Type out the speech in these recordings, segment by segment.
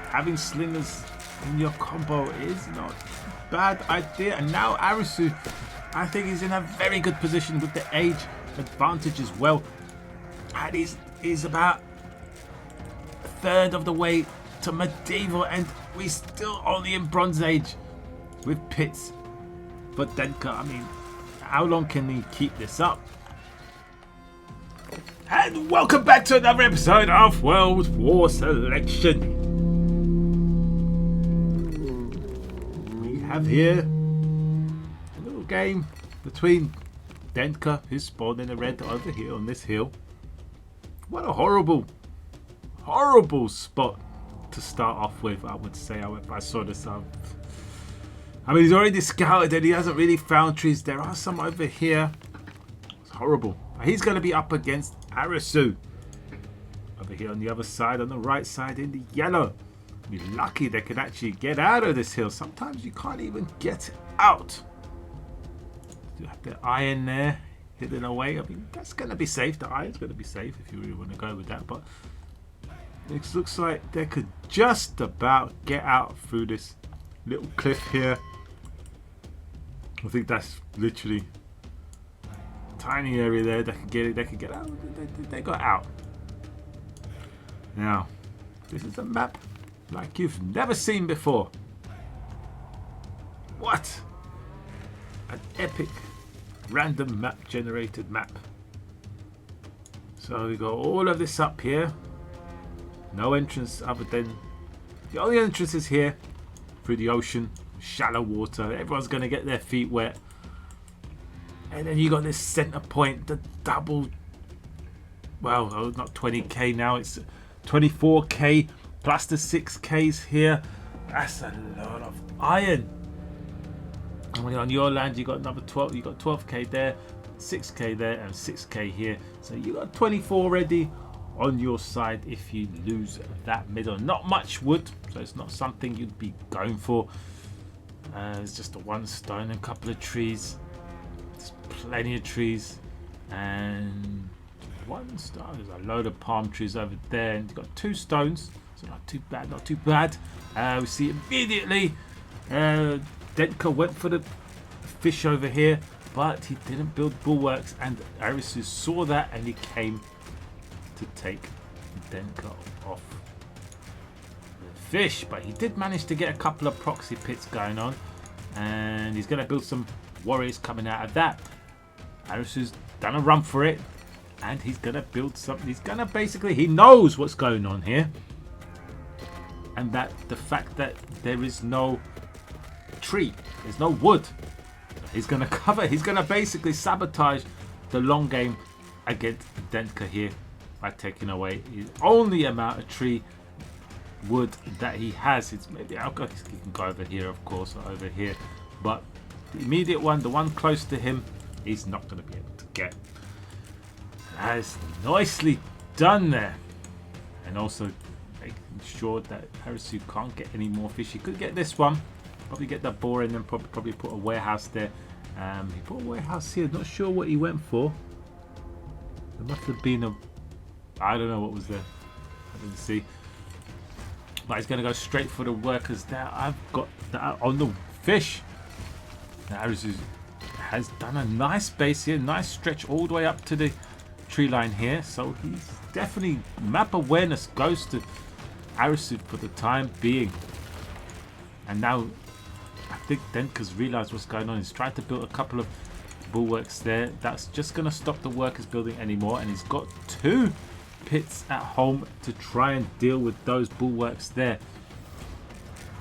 having slingers in your combo is not a bad idea. And now Arisu, I think he's in a very good position with the age advantage as well. And he's about a third of the way to medieval, and we're still only in Bronze Age with pits for Dentka. I mean, how long can he keep this up? And welcome back to another episode of World War Selection. We have here a little game between Dentka, who's spawned in the red over here on this hill. What a horrible spot to start off with, I would say. If I saw this up, I mean, he's already scouted and he hasn't really found trees. There are some over here. It's horrible. He's going to be up against Arisu over here on the other side, on the right side in the yellow. Be lucky they can actually get out of this hill. Sometimes you can't even get out. You have the iron there hidden away. I mean, that's going to be safe. The iron's going to be safe if you really want to go with that. But it looks like they could just about get out through this little cliff here. I think that's literally a tiny area there. They could get it. They could get out. They got out. Now, this is a map like you've never seen before. What? An epic random map generated map. So we got all of this up here. No entrance other than the only entrance is here through the ocean, shallow water. Everyone's going to get their feet wet. And then you got this center point, the double, well, not 20k now, it's 24k plus the 6ks here. That's a lot of iron. And on your land you got another 12, you got 12k there, 6k there, and 6k here. So you got 24 already on your side if you lose that middle. Not much wood, so it's not something you'd be going for. It's just a one stone and a couple of trees. There's plenty of trees, and one stone. There's a load of palm trees over there, and you've got 2 stones, so not too bad, not too bad. We see immediately Dentka went for the fish over here, but he didn't build bulwarks, and Arisu saw that and he came to take Dentka off the fish. But he did manage to get a couple of proxy pits going on, and he's going to build some warriors coming out of that. Arisu's done a run for it, and he's going to build something. He's going to basically, he knows what's going on here, and that the fact that there is no tree, there's no wood, he's going to cover, he's going to basically sabotage the long game against Dentka here by taking away his only amount of tree wood that he has. It's maybe, he can go over here, of course, or over here, but the immediate one, the one close to him, he's not going to be able to get. That's nicely done there. And also making sure that Arisu can't get any more fish. He could get this one, probably get that boar in, and probably put a warehouse there. He put a warehouse here, not sure what he went for. There must have been a, I don't know what was there, I didn't see. But he's going to go straight for the workers there. I've got that on the fish. Now Arisu has done a nice base here, nice stretch all the way up to the tree line here. So he's definitely, map awareness goes to Arisu for the time being. And now I think Dentka's realized what's going on. He's trying to build a couple of bulwarks there. That's just going to stop the workers building anymore. And he's got 2 pits at home to try and deal with those bulwarks there.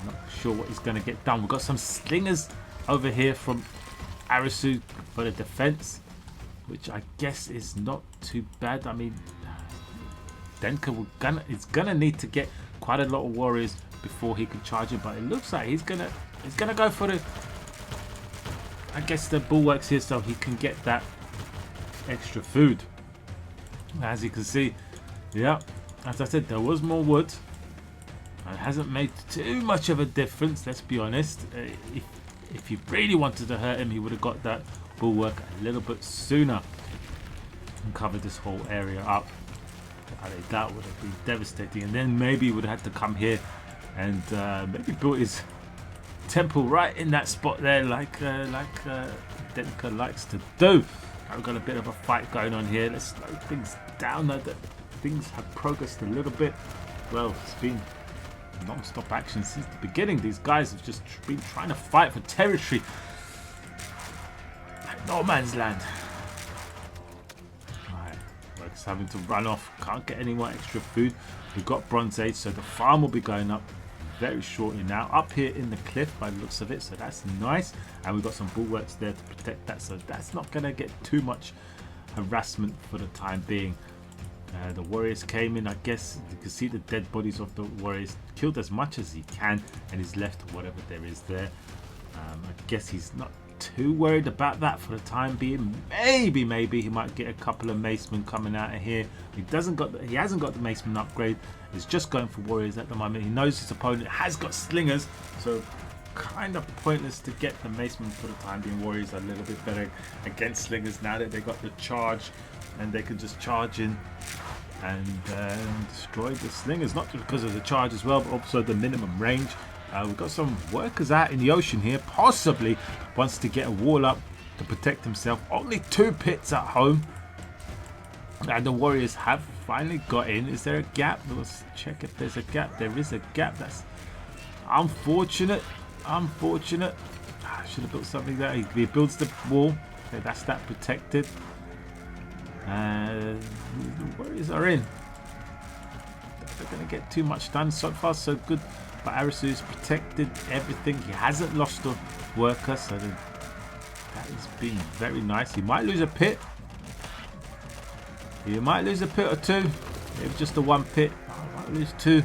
I'm not sure what he's going to get done. We've got some slingers over here from Arisu for the defense, which I guess is not too bad. I mean, Dentka is gonna need to get quite a lot of warriors before he can charge him, but it looks like he's gonna go for the, I guess, the bulwarks here so he can get that extra food. As you can see, yeah, as I said, there was more wood. It hasn't made too much of a difference, let's be honest. If he really wanted to hurt him, he would have got that bulwark a little bit sooner and covered this whole area up. I mean, that would have been devastating, and then maybe he would have had to come here and maybe built his temple right in that spot there, like Dentka likes to do. We've got a bit of a fight going on here. Let's slow things down. That things have progressed a little bit. Well, it's been non-stop action since the beginning. These guys have just been trying to fight for territory like no man's land. Alright, we're just having to run off. Can't get any more extra food. We've got Bronze Age, so the farm will be going up very shortly now. Up here in the cliff by the looks of it, so that's nice. And we've got some bulwarks there to protect that, so that's not going to get too much harassment for the time being. The warriors came in. I guess you can see the dead bodies of the warriors. Killed as much as he can, and he's left whatever there is there. I guess he's not too worried about that for the time being. Maybe he might get a couple of macemen coming out of here. He hasn't got the maceman upgrade. He's just going for warriors at the moment. He knows his opponent has got slingers, so kind of pointless to get the maceman for the time being. Warriors are a little bit better against slingers now that they got the charge, and they can just charge in and destroy the slingers, not just because of the charge as well, but also the minimum range. We've got some workers out in the ocean here. Possibly wants to get a wall up to protect himself. Only 2 pits at home, and the warriors have finally got in. Is there a gap? Let's check if there's a gap. There is a gap. That's unfortunate. Unfortunate. I should have built something there. He builds the wall. Okay, that's that protected. The warriors are in. They're going to get too much done. So far so good, but Arisu has protected everything. He hasn't lost a worker, so that has been very nice. He might lose a pit. He might lose a pit or 2. Maybe just the 1 pit. He might lose 2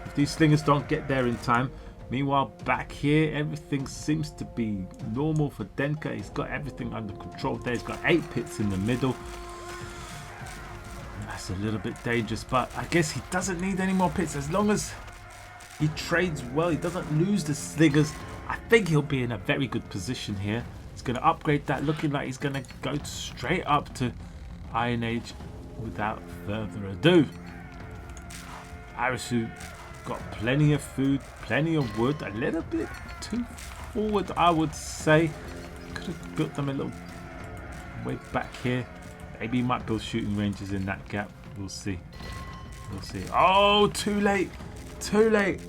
if these slingers don't get there in time. Meanwhile, back here, everything seems to be normal for Dentka. He's got everything under control there. He's got 8 pits in the middle. That's a little bit dangerous, but I guess he doesn't need any more pits. As long as he trades well, he doesn't lose the slingers, I think he'll be in a very good position here. He's going to upgrade that, looking like he's going to go straight up to Iron Age without further ado. Arisu got plenty of food, plenty of wood, a little bit too forward, I would say. Could have built them a little way back here. Maybe he might build shooting ranges in that gap. We'll see. We'll see. Oh, too late. Too late.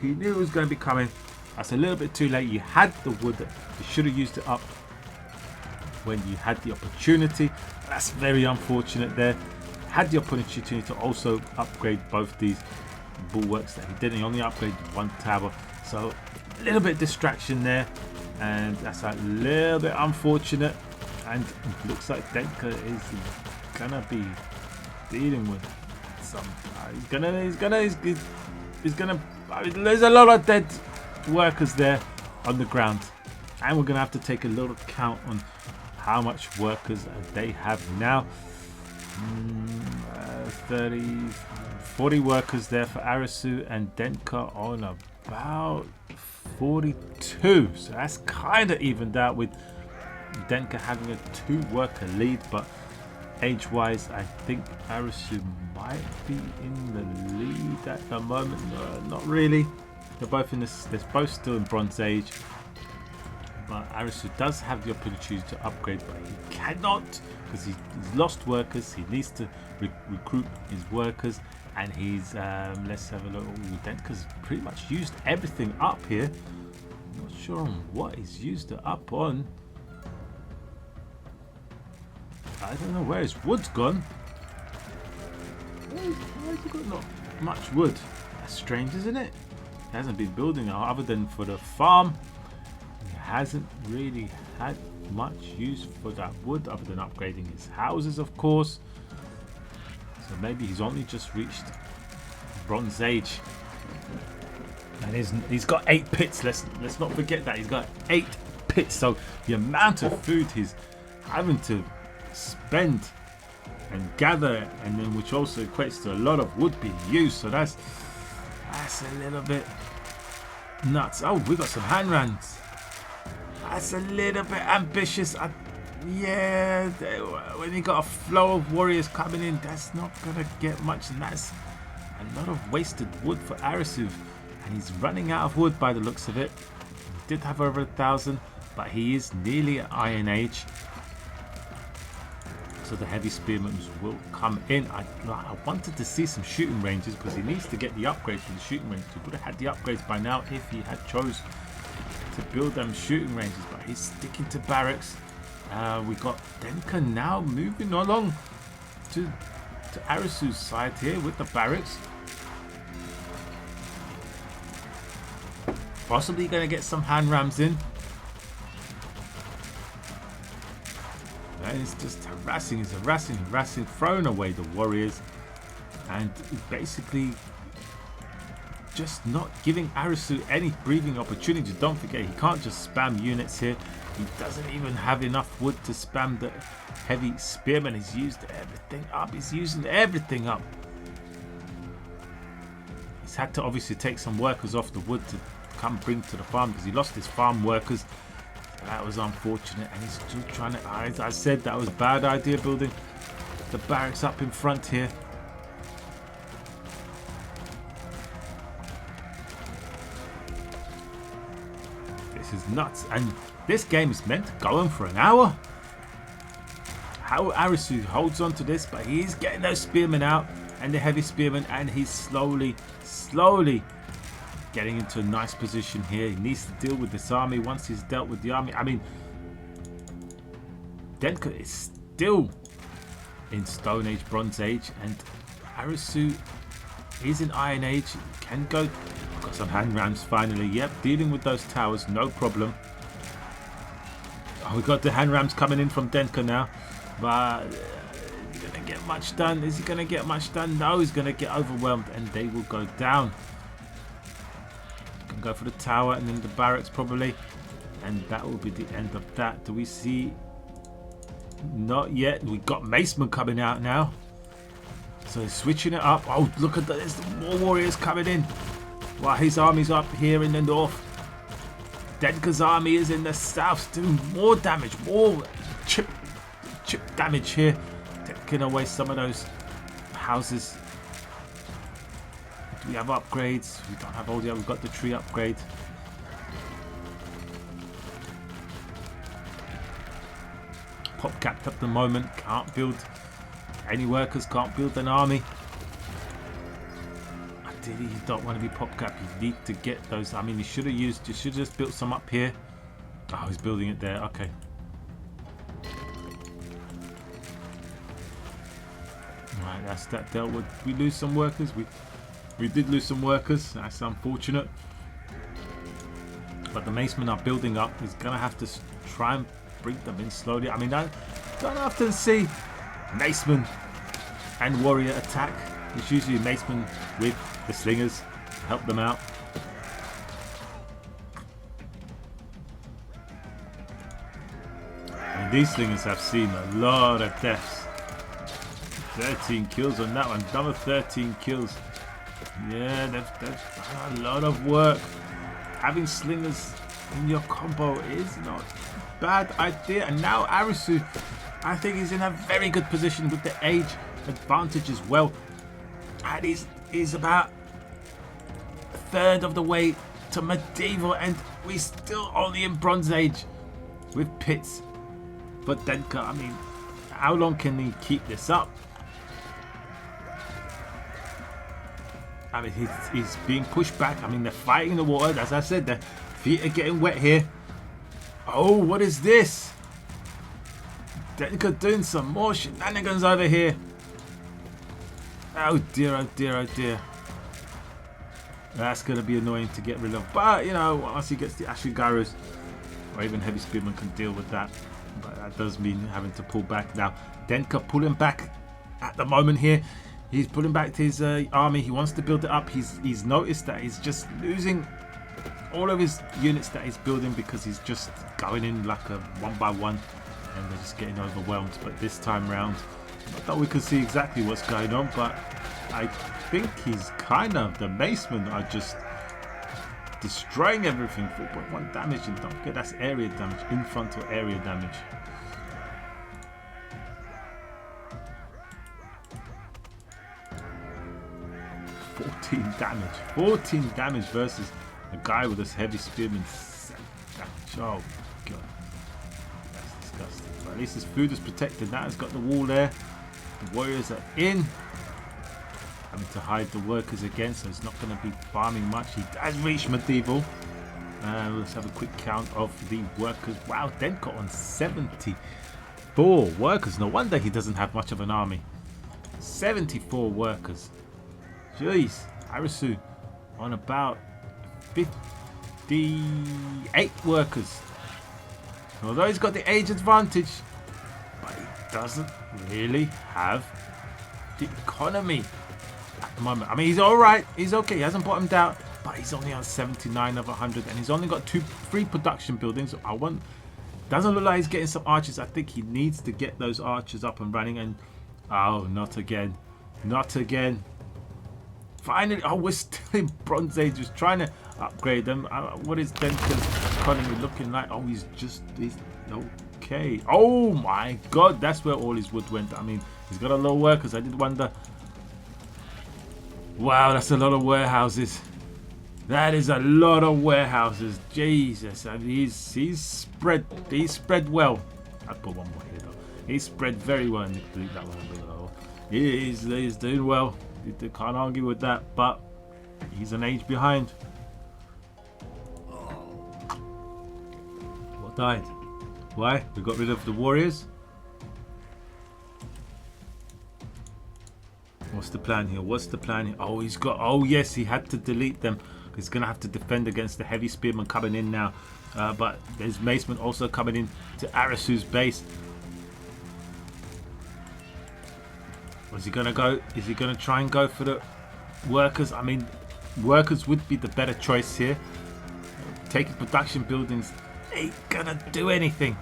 He knew it was going to be coming. That's a little bit too late. You had the wood. You should have used it up when you had the opportunity. That's very unfortunate there. Had the opportunity to also upgrade both these bulwarks that he didn't. He only upgraded 1 tower. So a little bit of distraction there. And that's a little bit unfortunate. And it looks like Dentka is gonna be dealing with some. He's gonna. There's a lot of dead workers there on the ground, and we're gonna have to take a little count on how much workers they have now. 40 workers there for Arisu, and Dentka on about 42. So that's kind of evened out with Dentka having a 2 worker lead, but age wise I think Arisu might be in the lead at the moment. No, not really. They're both in this. They're both still in Bronze Age, but Arisu does have the opportunity to upgrade, but he cannot because he's lost workers. He needs to recruit his workers, and he's let's have a look. Dentka's pretty much used everything up here. Not sure on what he's used it up on. I don't know where his wood's gone. Where's he got not much wood? That's strange, isn't it? He hasn't been building it other than for the farm. He hasn't really had much use for that wood other than upgrading his houses, of course. So maybe he's only just reached Bronze Age. And he's got 8 pits. Let's not forget that. He's got 8 pits. So the amount of food he's having to spend and gather, and then which also equates to a lot of wood being used, so that's a little bit nuts. Oh, we got some handrans. That's a little bit ambitious. Yeah, when you got a flow of warriors coming in, that's not gonna get much, and that's a lot of wasted wood for Arisu. And he's running out of wood by the looks of it. He did have over 1,000, but he is nearly at Iron Age. So the heavy spearmen will come in. I wanted to see some shooting ranges because he needs to get the upgrades for the shooting ranges. He would have had the upgrades by now if he had chose to build them shooting ranges, but he's sticking to barracks. We got Dentka now moving along to Arisu's side here with the barracks. Possibly going to get some hand rams in. And it's just harassing, he's harassing, throwing away the warriors, and basically just not giving Arisu any breathing opportunity. Don't forget, he can't just spam units here. He doesn't even have enough wood to spam the heavy spearmen. He's used everything up. He's using everything up. He's had to obviously take some workers off the wood to come bring to the farm because he lost his farm workers. That was unfortunate, and he's still trying to. As I said, that was a bad idea building the barracks up in front here. This is nuts, and this game is meant to go on for an hour. How Arisu holds on to this, but he's getting those spearmen out and the heavy spearmen, and he's slowly getting into a nice position here. He needs to deal with this army. Once he's dealt with the army, I mean, Dentka is still in Stone Age, Bronze Age, and Arisu is in Iron Age. Can go. Got some hand rams finally. Yep, dealing with those towers, no problem. Oh, we got the hand rams coming in from Dentka now, but is he gonna get much done? Is he gonna get much done? No, he's gonna get overwhelmed, and they will go down. Go for the tower and then the barracks probably, and that will be the end of that. Do we see? Not yet. We got Maceman coming out now, so he's switching it up. Oh, look at that, there's more warriors coming in while his army's up here in the north. Dentka's army is in the south doing more damage, more chip damage here, taking away some of those houses. We have upgrades. We don't have all the. We've got the tree upgrade. Pop capped at the moment. Can't build any workers. Can't build an army. Ideally, you don't want to be pop capped. You need to get those. I mean, you should have used. You should have just built some up here. Oh, he's building it there. Okay. Right, that's that dealt with. We lose some workers. We did lose some workers. That's unfortunate. But the Macemen are building up. He's going to have to try and bring them in slowly. I mean, I don't often see Macemen and warrior attack. It's usually Macemen with the slingers to help them out. And these slingers have seen a lot of deaths. 13 kills on that one. Another 13 kills. Yeah, they've done a lot of work. Having slingers in your combo is not a bad idea. And now Arisu, I think he's in a very good position with the age advantage as well. And he's about a third of the way to medieval, and we're still only in Bronze Age with pits. But Dentka, I mean, how long can he keep this up? I mean, he's being pushed back. I mean, they're fighting in the water. As I said, their feet are getting wet here. Oh, what is this? Dentka doing some more shenanigans over here. Oh dear, oh dear, oh dear. That's going to be annoying to get rid of. But, you know, once he gets the Ashigarus, or even Heavy Spearman can deal with that. But that does mean having to pull back. Now, Dentka pulling back at the moment here. He's pulling back to his army. He wants to build it up. He's noticed that he's just losing all of his units that he's building because he's just going in like a one by one, and they're just getting overwhelmed. But this time round, I thought we could see exactly what's going on, but I think he's kind of, the Macemen are just destroying everything. 4.1 damage, and don't forget that's area damage, in front or area damage. 14 damage. 14 damage versus a guy with this heavy spearman. 7 damage. Oh, God. That's disgusting. But at least his food is protected. Now he's got the wall there. The warriors are in. Having to hide the workers again, so he's not going to be farming much. He has reached medieval. Let's have a quick count of the workers. Wow, Dentka on 74 workers. No wonder he doesn't have much of an army. 74 workers. Jeez. Arisu on about 58 workers. Although he's got the age advantage, but he doesn't really have the economy at the moment. I mean, he's alright. He's okay. He hasn't bottomed out. But he's only on 79 of 100, and he's only got 3 production buildings. Doesn't look like he's getting some archers. I think he needs to get those archers up and running. And oh, not again, not again. Finally, oh, we're still in Bronze Age, just trying to upgrade them. What is Dentka's economy looking like? Oh, he's okay. Oh my God, that's where all his wood went. I mean, he's got a lot of workers. I did wonder. Wow, that's a lot of warehouses. That is a lot of warehouses. Jesus, I mean, he's spread well. I'd put one more here though. He's spread very well. And delete that one below. He's doing well. You can't argue with that. But he's an age behind. What died? Why? We got rid of the warriors. What's the plan here? What's the plan here? Oh, he's got. Oh yes, he had to delete them. He's going to have to defend against the heavy spearmen coming in now. But there's macemen also coming in to Arisu's base. Was he going to go? Is he going to try and go for the workers? I mean, workers would be the better choice here. Taking production buildings ain't going to do anything.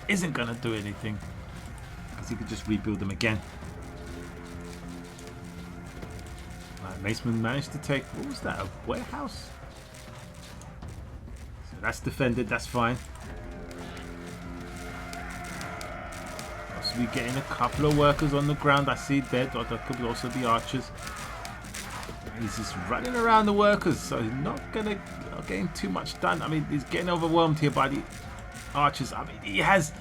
Isn't going to do anything. Because he could just rebuild them again. Maceman managed to take, what was that, a warehouse? So that's defended, that's fine. Possibly getting a couple of workers on the ground. I see dead, or there could also be archers. He's just running around the workers, so he's not getting too much done. I mean, he's getting overwhelmed here by the archers. I mean, he has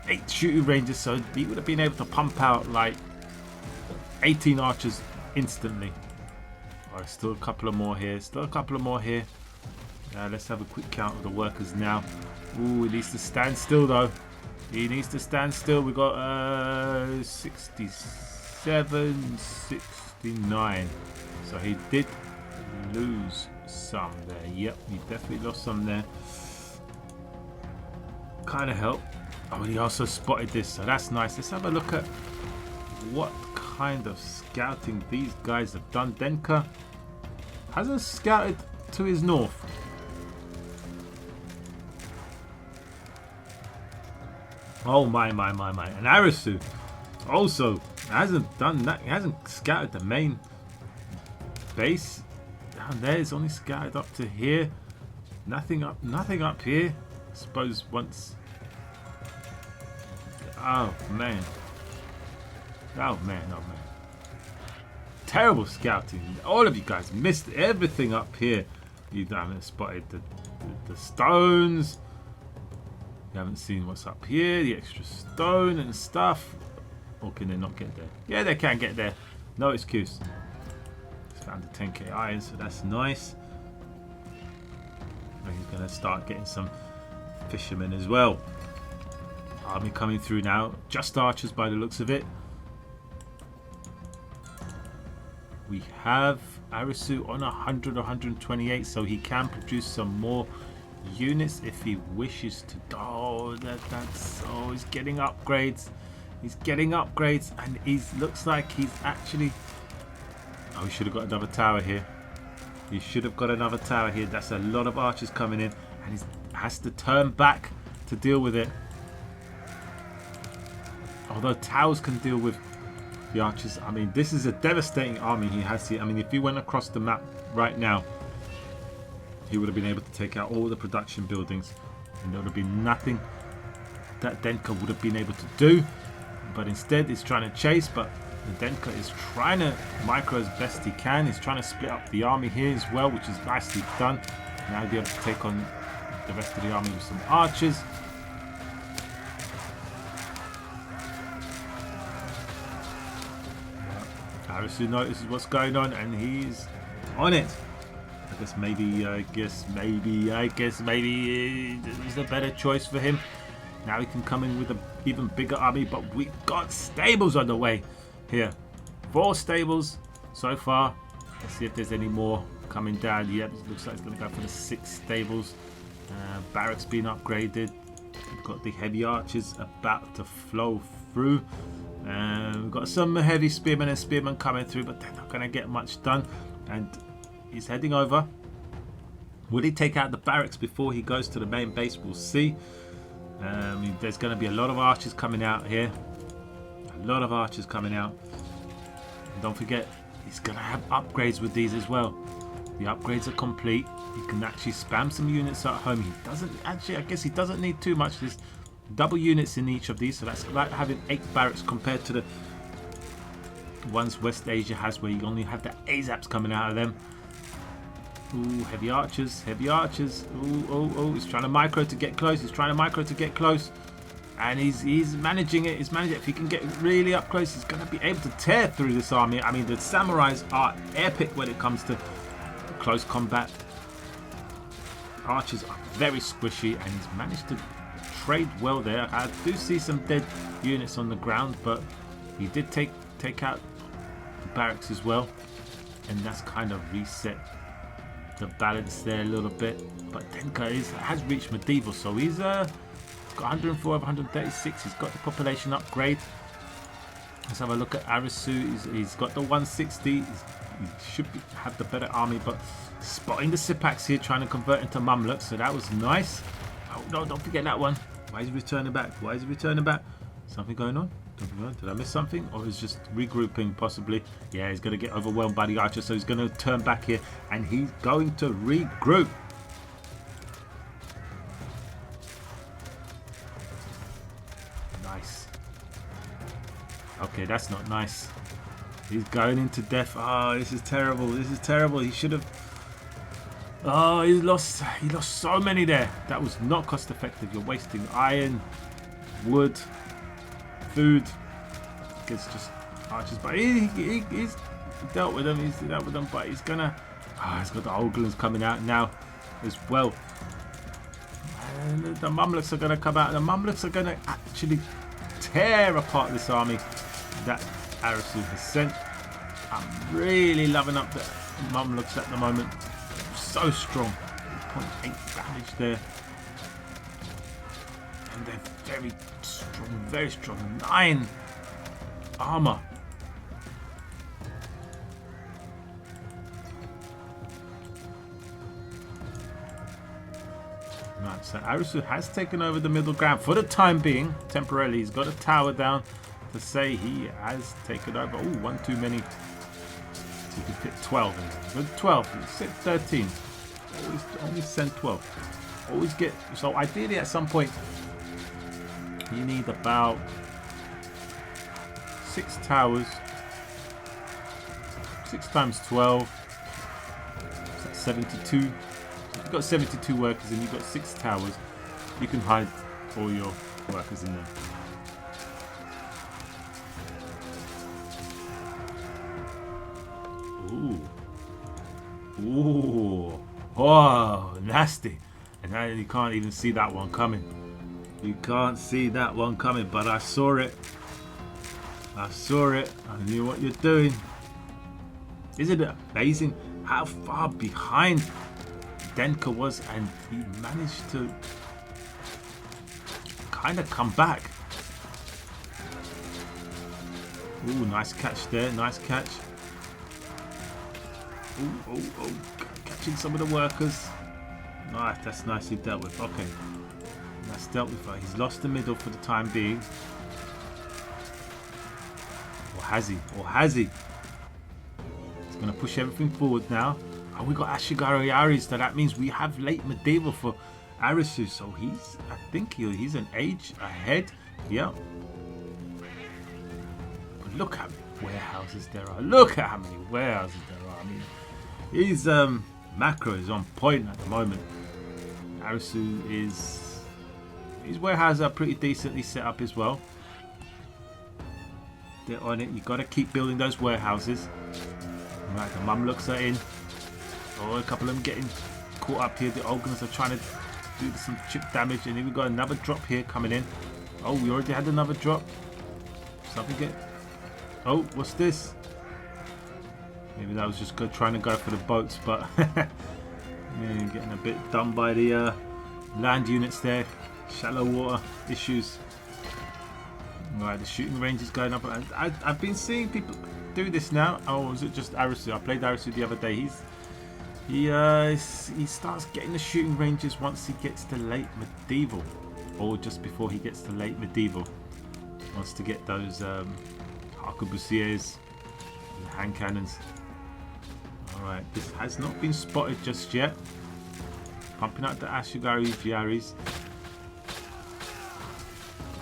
8 shooting ranges, so he would have been able to pump out like 18 archers instantly. Alright, still a couple of more here. Still a couple of more here. Let's have a quick count of the workers now. Ooh, he needs to stand still though. He needs to stand still. We got 67, 69. So he did lose some there. Yep, he definitely lost some there. Kind of helped. Oh, he also spotted this, so that's nice. Let's have a look at what kind of scouting these guys have done. Dentka hasn't scouted to his north. Oh my. And Arisu also hasn't done that. He hasn't scouted the main base. Down there is only scouted up to here. Nothing up here. I suppose once. Oh man. Oh man. Terrible scouting. All of you guys missed everything up here. You haven't spotted the stones. You haven't seen what's up here. The extra stone and stuff. Or can they not get there? Yeah, they can get there. No excuse. Just found the 10k iron, so that's nice. And he's going to start getting some fishermen as well. Army coming through now. Just archers by the looks of it. We have Arisu on 100, 128, so he can produce some more units if he wishes to. Oh, he's getting upgrades. He's getting upgrades, and he looks like he's actually. Oh, he should have got another tower here. He should have got another tower here. That's a lot of archers coming in, and he has to turn back to deal with it. Although towers can deal with the archers. I mean, this is a devastating army he has here. I mean, if he went across the map right now, he would have been able to take out all the production buildings, and there would have been nothing that Dentka would have been able to do. But instead, he's trying to chase, but And Dentka is trying to micro as best he can. He's trying to split up the army here as well, which is nicely done. Now he'll be able to take on the rest of the army with some archers. Arisu notices what's going on and he's on it. I guess maybe it's a better choice for him. Now he can come in with an even bigger army, but we've got stables on the way here. 4 stables so far. Let's see if there's any more coming down. Yep, it looks like it's going to go for the 6 stables. Barracks being upgraded. We've got the heavy archers about to flow through. We've got some heavy spearmen and spearmen coming through, but they're not going to get much done. And he's heading over. Will he take out the barracks before he goes to the main base? We'll see. There's going to be a lot of archers coming out here. A lot of archers coming out. And don't forget, he's going to have upgrades with these as well. The upgrades are complete. He can actually spam some units at home. He doesn't actually, I guess he doesn't need too much. There's double units in each of these, so that's like having 8 barracks compared to the ones West Asia has, where you only have the ASAPs coming out of them. Ooh, heavy archers, heavy archers. Ooh, he's trying to micro to get close. He's trying to micro to get close. And he's managing it. He's managing it. If he can get really up close, he's going to be able to tear through this army. I mean, the samurais are epic when it comes to close combat. Archers are very squishy, and he's managed to trade well there. I do see some dead units on the ground, but he did take out the barracks as well, and that's kind of reset the balance there a little bit. But Dentka has reached medieval, so he's got 104 of 136. He's got the population upgrade. Let's have a look at Arisu. He's got the 160. He should have the better army, but spotting the Sipaks here, trying to convert into Mamluks, so that was nice. Oh no, don't forget that one. Why is he returning back? Why is he returning back? Something going on? Did I miss something? Or is just regrouping possibly? Yeah, he's going to get overwhelmed by the archer, so he's going to turn back here and he's going to regroup. Nice. Okay, that's not nice. He's going into death. Oh, this is terrible. This is terrible. He should have... Oh, he lost so many there. That was not cost effective. You're wasting iron, wood, food. It's just archers, but he's dealt with them. He's dealt with them, but he's gonna. He's got the Ogulans coming out now as well. And the Mamluks are gonna come out. The Mamluks are gonna actually tear apart this army that Arisu has sent. I'm really loving up the Mamluks at the moment. So strong. 0.8 damage there. And they're very strong, very strong. 9 armor. Right, so Arisu has taken over the middle ground for the time being. Temporarily, he's got a tower down to say he has taken over. Oh, one too many. So you can fit 12 in. With 12, you said 13. Always send 12. Always get. So ideally, at some point, you need about 6 towers. 6 times 12. That's 72. If you've got 72 workers and you've got 6 towers, you can hide all your workers in there. Ooh. Oh, nasty. And now you can't even see that one coming. You can't see that one coming, but I saw it. I saw it. I knew what you're doing. Isn't it amazing how far behind Dentka was, and he managed to kind of come back. Ooh, nice catch there. Nice catch. Oh, catching some of the workers. Nice, that's nicely dealt with. Okay, that's dealt with. He's lost the middle for the time being. Or has he? Or has he? He's going to push everything forward now. Oh, we got Ashigari Aris, so that means we have late medieval for Arisu. So he's, I think he's an age ahead. Yeah. But look at warehouses there are. Look at how many warehouses there are. I mean, his macro is on point at the moment. Arisu is... his warehouses are pretty decently set up as well. They're on it. You've got to keep building those warehouses. Right, the Mamluks are in. Oh, a couple of them getting caught up here. The Ogres are trying to do some chip damage. And then we've got another drop here coming in. Oh, we already had another drop. Something get... oh, what's this? Maybe that was just trying to go for the boats, but yeah, getting a bit done by the land units there. Shallow water issues. Right, the shooting range is going up. I've been seeing people do this now. Oh, was it just Arisu? I played Arisu the other day. He starts getting the shooting ranges once he gets to late medieval, or just before he gets to late medieval. Wants to get those arquebusiers and hand cannons. Alright, this has not been spotted just yet. Pumping out the Ashigari Giaris.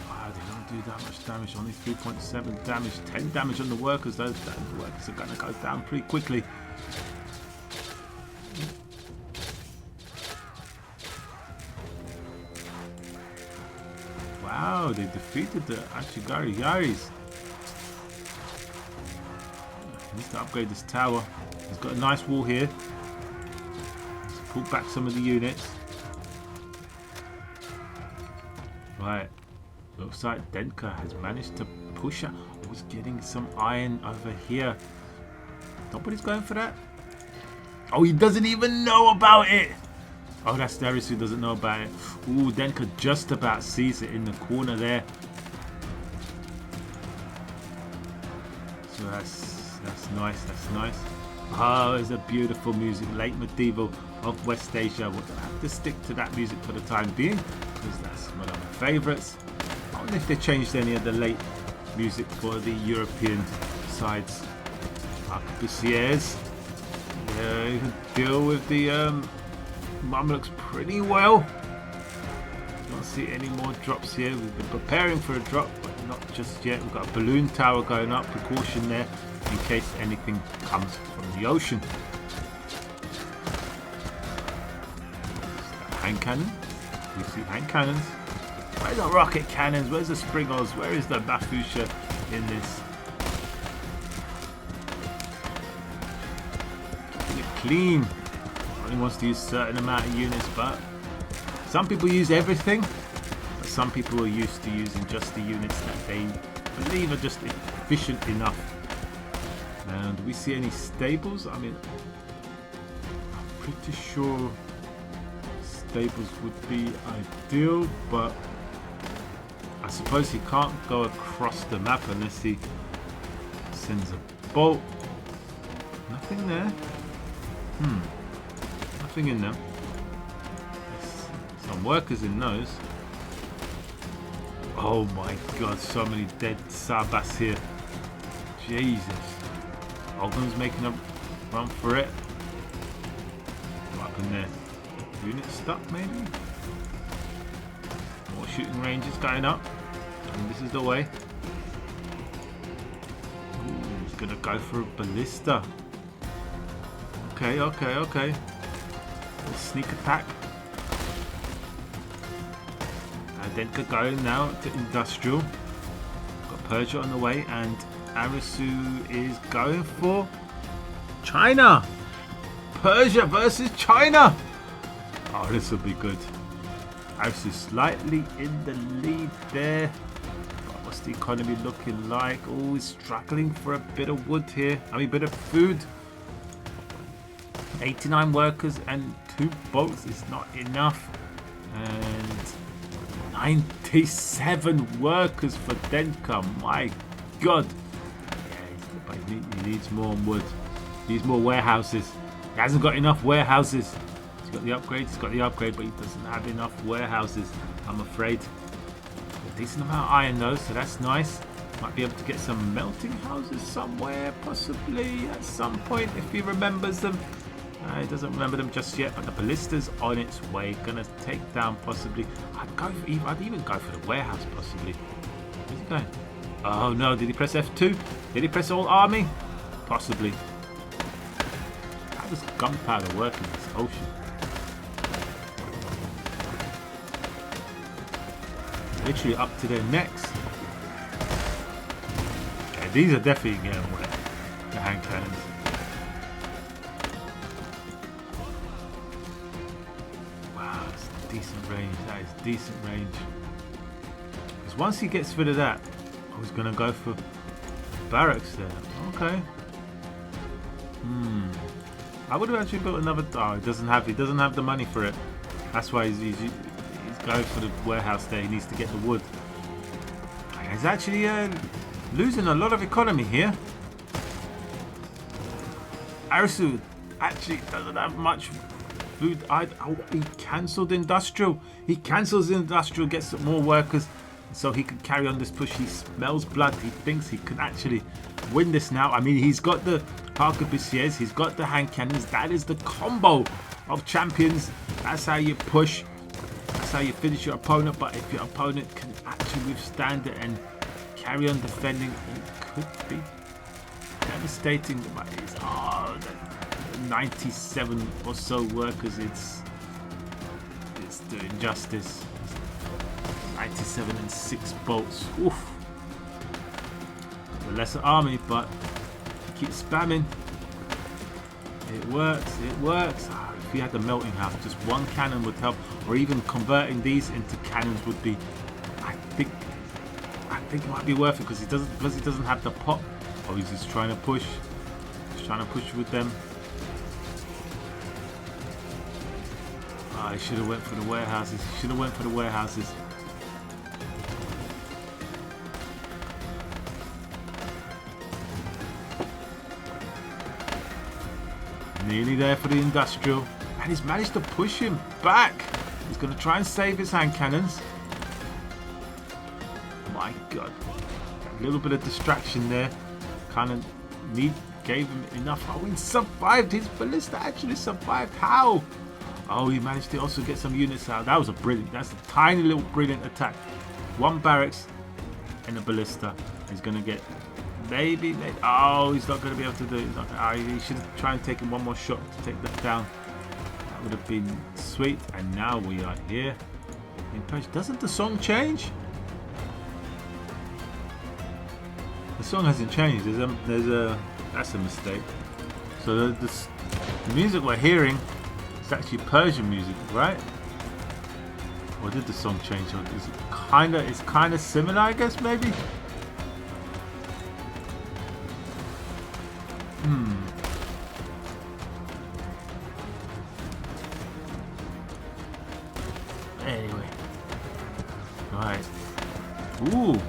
Wow, they don't do that much damage. Only 3.7 damage. 10 damage on the workers. Those workers are going to go down pretty quickly. Wow, they defeated the Ashigari Yaris. He needs to upgrade this tower. He's got a nice wall here. Let's pull back some of the units. Right. Looks like Dentka has managed to push out. Oh, he's getting some iron over here. Nobody's going for that. Oh, he doesn't even know about it. Oh, that's Darius who doesn't know about it. Ooh, Dentka just about sees it in the corner there. So that's nice, that's nice. Oh, it's a beautiful music. Late medieval of West Asia. We're going to have to stick to that music for the time being, because that's one of my favourites. I wonder if they changed any of the late music for the European sides. Arquebusiers. Yeah, you can deal with the Mamluks pretty well. Don't see any more drops here. We've been preparing for a drop, but not just yet. We've got a balloon tower going up. Precaution there in case anything comes from the ocean. Hand cannon. We see hand cannons. Where's the rocket cannons? Where's the Springos? Where is the Bafusha in this? Keep it clean. Only wants to use a certain amount of units, but some people use everything. But some people are used to using just the units that they believe are just efficient enough. And do we see any stables? I mean, I'm pretty sure stables would be ideal, but I suppose he can't go across the map unless he sends a bolt. Nothing there. Nothing in them. There's some workers in those. Oh my god, so many dead Sabas here. Jesus. Ogden's making a run for it. What happened there? Unit stuck maybe? More shooting ranges going up. And this is the way. Ooh, he's gonna go for a ballista. Okay, okay, okay. A sneak attack. Dentka going now to industrial. Got Persia on the way, and Arisu is going for China. Persia versus China. Oh, this will be good. Arisu slightly in the lead there. But what's the economy looking like? Oh, he's struggling for a bit of wood here. I mean, a bit of food. 89 workers and 2 boats is not enough. And 97 workers for Dentka. My god. Yeah, he needs more wood. He needs more warehouses. He hasn't got enough warehouses. He's got the upgrade, but he doesn't have enough warehouses, I'm afraid. A decent amount of iron though, so that's nice. Might be able to get some melting houses somewhere, possibly at some point, if he remembers them. He doesn't remember them just yet, but the ballista's on its way. Gonna take down possibly. I'd even go for the warehouse possibly. Where's he going? Oh no, did he press F2? Did he press all army? Possibly. How does gunpowder work in this ocean? Literally up to their necks. Yeah, these are definitely getting wet. The hand cannons. Wow, it's decent range. That is decent range. Because once he gets rid of that, I was gonna go for barracks there. Okay. I would have actually built another. Oh, he doesn't have the money for it. That's why he's going for the warehouse there. He needs to get the wood. He's actually losing a lot of economy here. Arisu actually doesn't have much food. He cancelled industrial. He cancels industrial, gets some more workers, so he can carry on this push. He smells blood. He thinks he can actually win this now. I mean, he's got the arquebusiers, he's got the hand cannons. That is the combo of champions. That's how you push. That's how you finish your opponent. But if your opponent can actually withstand it and carry on defending, it could be devastating. But it's, the 97 or so workers, it's doing justice. 97 and 6 bolts. Oof. The lesser army, but keep spamming. It works. It works. If you had the melting house, just one cannon would help, or even converting these into cannons would be. I think it might be worth it because he doesn't have the pop. Oh, he's just trying to push. He's trying to push with them. He should have went for the warehouses. He should have went for the warehouses. Nearly there for the industrial, and he's managed to push him back. He's going to try and save his hand cannons. My God, a little bit of distraction there. Kind of gave him enough. Oh, he survived. His ballista actually survived. How? Oh, he managed to also get some units out. That was a brilliant. That's a tiny little brilliant attack. One barracks and a ballista. He's going to get. Maybe. Oh, he's not going to be able to do it. He should have tried and taken one more shot to take that down. That would have been sweet. And now we are here in Persia. Doesn't the song change? The song hasn't changed. That's a mistake. So the music we're hearing is actually Persian music, right? Or did the song change? Or is it it's kind of similar, I guess, maybe. Anyway. Right. Ooh.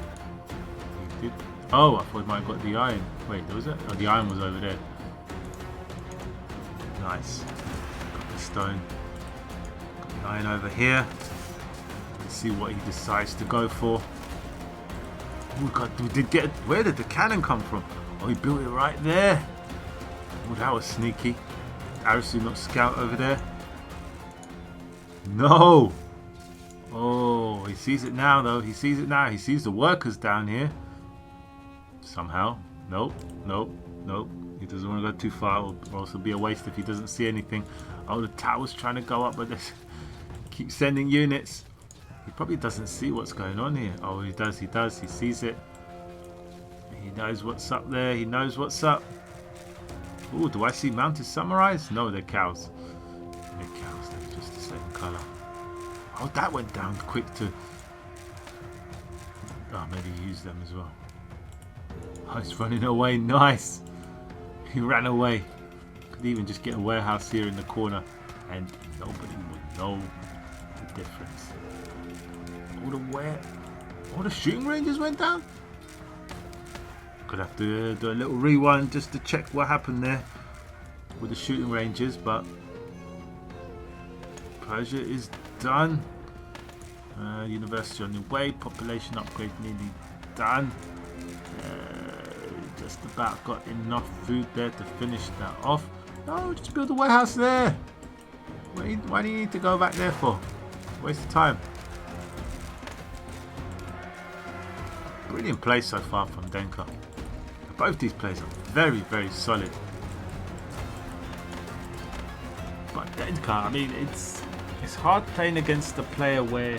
Oh, I thought he might have got the iron. Wait, was it? Oh, the iron was over there. Nice. Got the stone. Got the iron over here. Let's see what he decides to go for. Oh God, where did the cannon come from? Oh, he built it right there. Oh, that was sneaky. Arisu not scout over there. No. Oh, he sees it now though. He sees it now. He sees the workers down here. Somehow. Nope. He doesn't want to go too far. It'll also be a waste if he doesn't see anything. Oh, the tower's trying to go up, but keep sending units. He probably doesn't see what's going on here. Oh, he does. He sees it. He knows what's up there. He knows what's up. Oh, do I see mounted samurais? No, they're cows. They're cows. They're just the same color. Oh, that went down quick to. Oh, maybe use them as well. Oh, he's running away. Nice. He ran away. Could even just get a warehouse here in the corner, and nobody would know the difference. All the shooting ranges went down. Could have to do a little rewind just to check what happened there with the shooting ranges, but Persia is done. University on the way. Population upgrade nearly done. Just about got enough food there to finish that off. No, just build a warehouse there. Why do you need to go back there for? Waste of time. Brilliant play so far from Dentka. Both these players are very, very solid. But Dentka, I mean, it's hard playing against a player where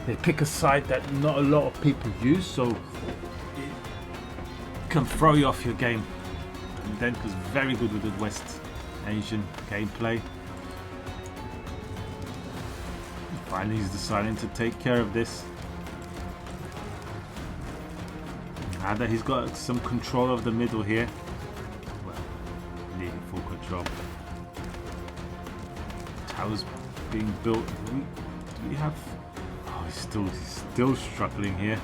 they pick a side that not a lot of people use, so it can throw you off your game. And Dentka's very good with the West Asian gameplay. Finally, he's deciding to take care of this. Now that he's got some control of the middle here, well, nearly full control. Towers being built. Do we have? Oh, he's still struggling here.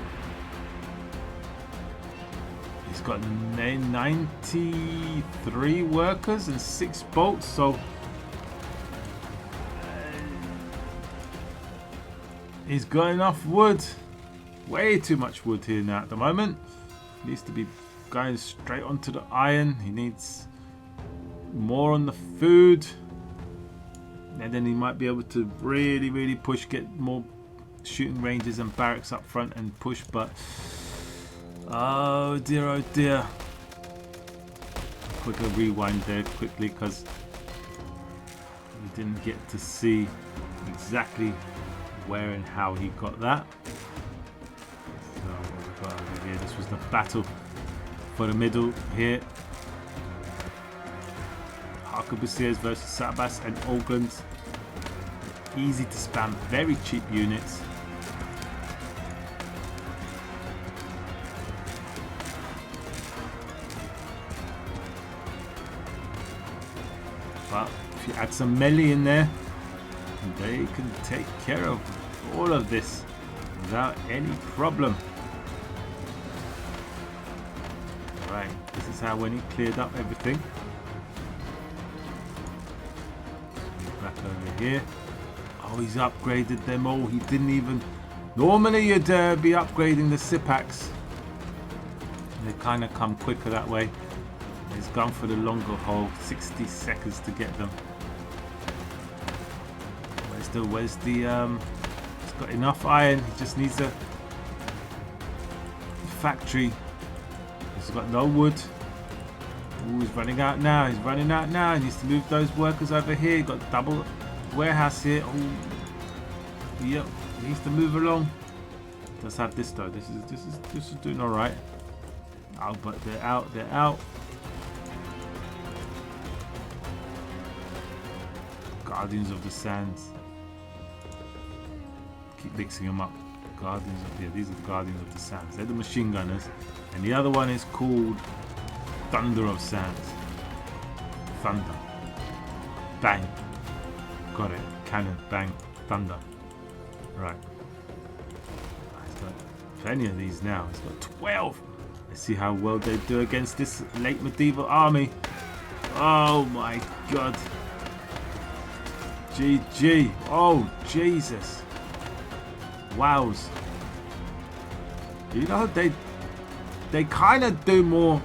He's got 93 workers and 6 bolts, so he's got enough wood. Way too much wood here now at the moment. Needs to be going straight onto the iron. He needs more on the food, and then he might be able to really push, get more shooting ranges and barracks up front and push. But oh dear, quicker rewind there quickly, because we didn't get to see exactly where and how he got that. Here, this was the battle for the middle here. Arquebusiers versus Sabas and Ogans. Easy to spam, very cheap units. But if you add some melee in there, they can take care of all of this without any problem. Right, this is how when he cleared up everything. Back over here. Oh, he's upgraded them all. He didn't even... Normally you'd be upgrading the Sipacs. They kind of come quicker that way. He's gone for the longer haul. 60 seconds to get them. Where's the he's got enough iron. He just needs a factory. He's got no wood. Ooh, he's running out now. He needs to move those workers over here. He's got double warehouse here. Oh, yep. He needs to move along. Let's have this though. This is doing all right. Oh, but they're out. Guardians of the Sands. Keep mixing them up. Guardians of these are Guardians of the Sands. They're the machine gunners, and the other one is called Thunder of Sands. Thunder. Bang. Got it. Cannon. Bang. Thunder. Right. He's got plenty of these now. He's got 12. Let's see how well they do against this late medieval army. Oh my god. GG. Oh Jesus. Wows. You know, they kind of do more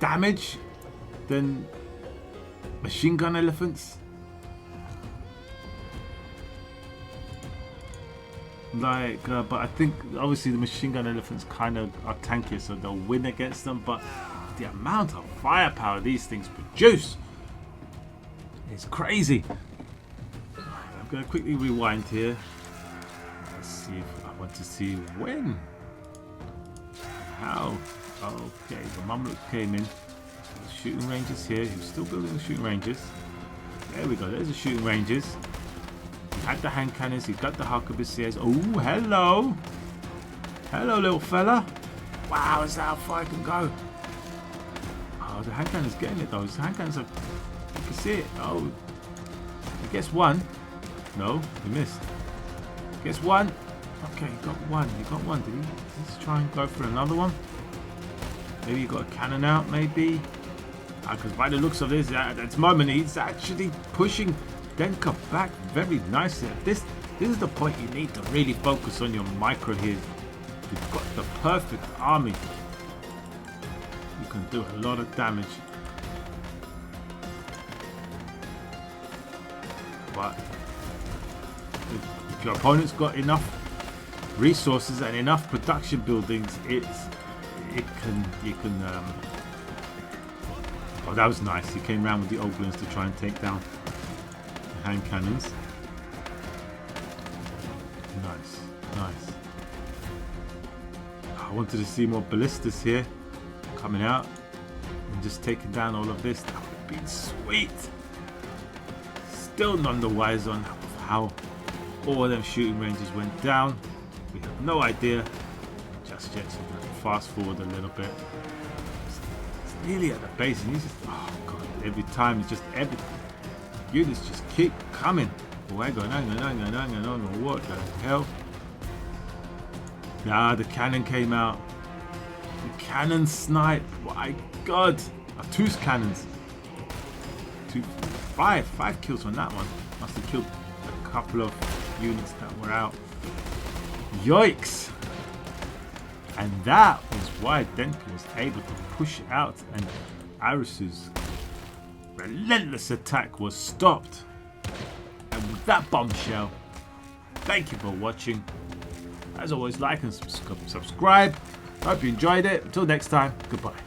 damage than machine gun elephants. Like, but I think obviously the machine gun elephants kind of are tankier, so they'll win against them. But the amount of firepower these things produce is crazy. I'm going to quickly rewind here. Let's see if I want to see when. How. Okay, the Mamluk came in. The shooting ranges here. He was still building the shooting ranges. There we go. There's the shooting ranges. He had the hand cannons. He got the arquebusiers. Oh, hello. Hello, little fella. Wow, is that how far I can go? Oh, the hand cannon's getting it though. His hand cannons are... You can see it. Oh. He gets one. No, he missed. Gets one. Okay, he got one. He got one. Did he? Let's try and go for another one. Maybe he got a cannon out, maybe. Because by the looks of this, at this moment, he's actually pushing Dentka back very nicely. This is the point you need to really focus on your micro here. You've got the perfect army. You can do a lot of damage. But if your opponent's got enough resources and enough production buildings, you can oh, that was nice. He came around with the old balloons to try and take down the hand cannons. Nice, nice. I wanted to see more ballistas here coming out and just taking down all of this. That would have been sweet. Still none the wiser on how all of them shooting ranges went down. We have no idea just yet, so we're going to fast forward a little bit. It's nearly at the base, and he's just, oh god, every time it's just every units just keep coming. Oh, hang on, what the hell? Nah, the cannon came out. The cannon snipe. My god. Two cannons. Five kills on that one. Must have killed a couple of units that were out. Yikes. And that was why Dentka was able to push out and Arisu's relentless attack was stopped. And with that bombshell, thank you for watching. As always, like and subscribe. Hope you enjoyed it. Until next time, goodbye.